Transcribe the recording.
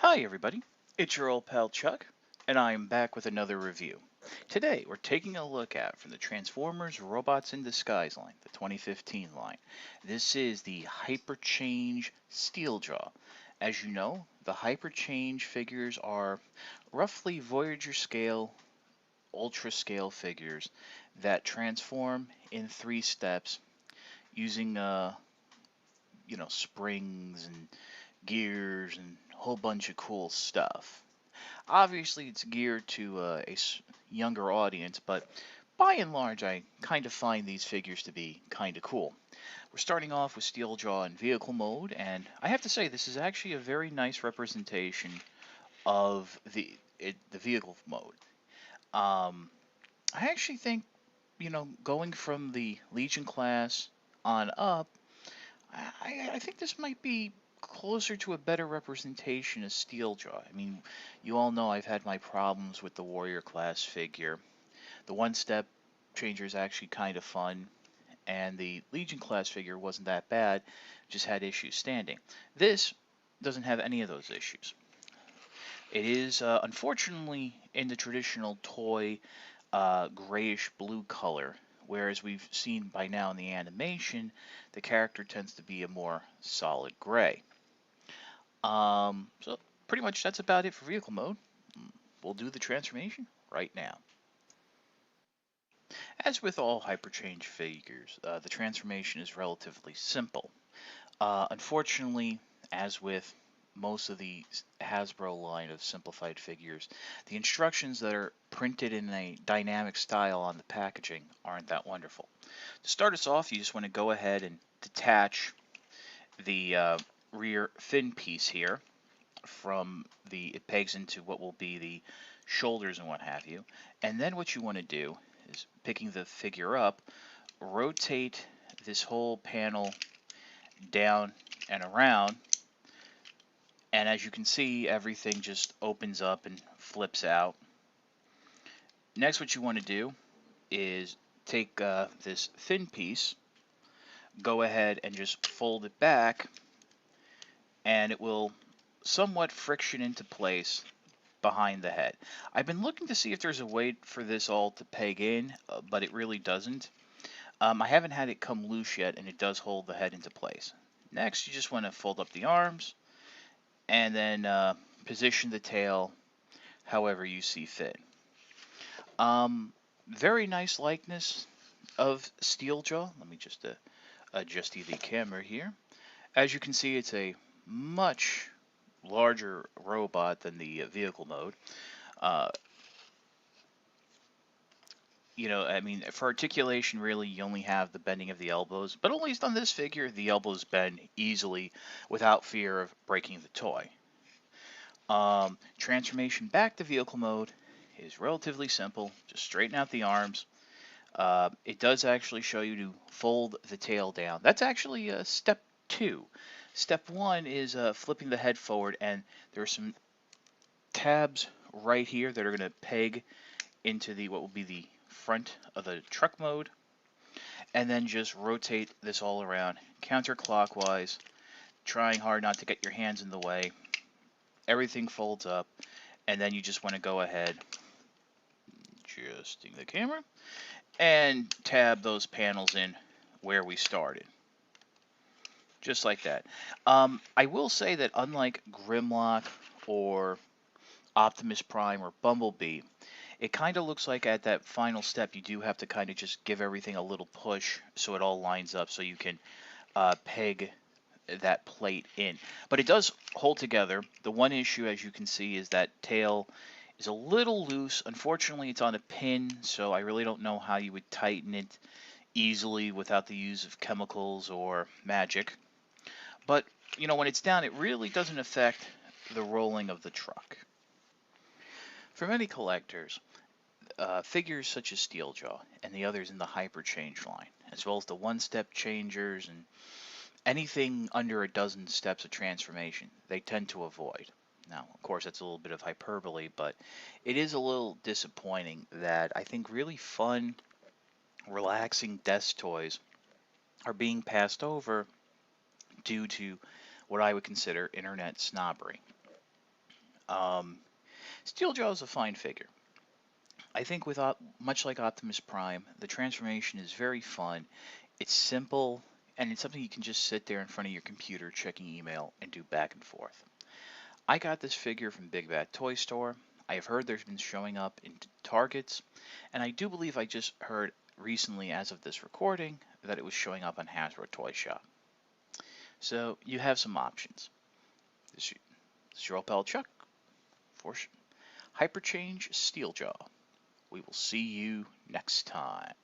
Hi everybody, it's your old pal Chuck, and I am back with another review. Today we're taking a look at from the Transformers Robots in Disguise line, the 2015 line. This is the Hyperchange Steeljaw. As you know, the Hyperchange figures are roughly Voyager scale, Ultra scale figures that transform in 3 steps using springs and gears and a whole bunch of cool stuff. Obviously, it's geared to younger audience, but by and large, I kind of find these figures to be kind of cool. We're starting off with Steeljaw in vehicle mode, and I have to say this is actually a very nice representation of the vehicle mode. Um, I actually think, going from the Legion class on up, I think this might be closer to a better representation of Steeljaw. I mean, you all know I've had my problems with the Warrior class figure. The one-step changer is actually kind of fun, and the Legion class figure wasn't that bad, just had issues standing. This doesn't have any of those issues. It is, unfortunately, in the traditional toy grayish blue color, whereas we've seen by now in the animation, the character tends to be a more solid gray. So pretty much that's about it for vehicle mode. We'll do the transformation right now. As with all Hyperchange figures, the transformation is relatively simple. Unfortunately, as with most of the Hasbro line of simplified figures, the instructions that are printed in a dynamic style on the packaging aren't that wonderful. To start us off, you just want to go ahead and detach the rear fin piece here from it pegs into what will be the shoulders and what have you. And then what you want to do is, picking the figure up, rotate this whole panel down and around, and as you can see, everything just opens up and flips out. Next, what you want to do is take this thin piece, go ahead and just fold it back, and it will somewhat friction into place behind the head. I've been looking to see if there's a way for this all to peg in, but it really doesn't. I haven't had it come loose yet, and it does hold the head into place. Next, you just want to fold up the arms, and then position the tail however you see fit. Very nice likeness of Steeljaw. Let me just adjust the camera here. As you can see, it's a much larger robot than the vehicle mode. Uh, I mean, for articulation, really, you only have the bending of the elbows, but at least on this figure, the elbows bend easily without fear of breaking the toy. Transformation back to vehicle mode is relatively simple. Just straighten out the arms. It does actually show you to fold the tail down. That's actually step 2. Step 1 is flipping the head forward, and there are some tabs right here that are going to peg into what will be the front of the truck mode, and then just rotate this all around counterclockwise, trying hard not to get your hands in the way. Everything folds up, and then you just want to go ahead, adjusting the camera, and tab those panels in where we started. Just like that. I will say that unlike Grimlock or Optimus Prime or Bumblebee, it kind of looks like at that final step you do have to kind of just give everything a little push so it all lines up so you can peg that plate in. But it does hold together. The one issue, as you can see, is that tail is a little loose. Unfortunately, it's on a pin, so I really don't know how you would tighten it easily without the use of chemicals or magic. But, when it's down, it really doesn't affect the rolling of the truck. For many collectors, figures such as Steeljaw and the others in the Hyperchange line, as well as the one-step changers and anything under a dozen steps of transformation, they tend to avoid. Now, of course, that's a little bit of hyperbole, but it is a little disappointing that I think really fun, relaxing desk toys are being passed over due to what I would consider internet snobbery. Um, Steeljaw is a fine figure. I think much like Optimus Prime, the transformation is very fun. It's simple, and it's something you can just sit there in front of your computer checking email and do back and forth. I got this figure from Big Bad Toy Store. I have heard there's been showing up in Targets, and I do believe I just heard recently, as of this recording, that it was showing up on Hasbro Toy Shop. So you have some options. This is your old pal Chuck for Hyperchange Steeljaw. We will see you next time.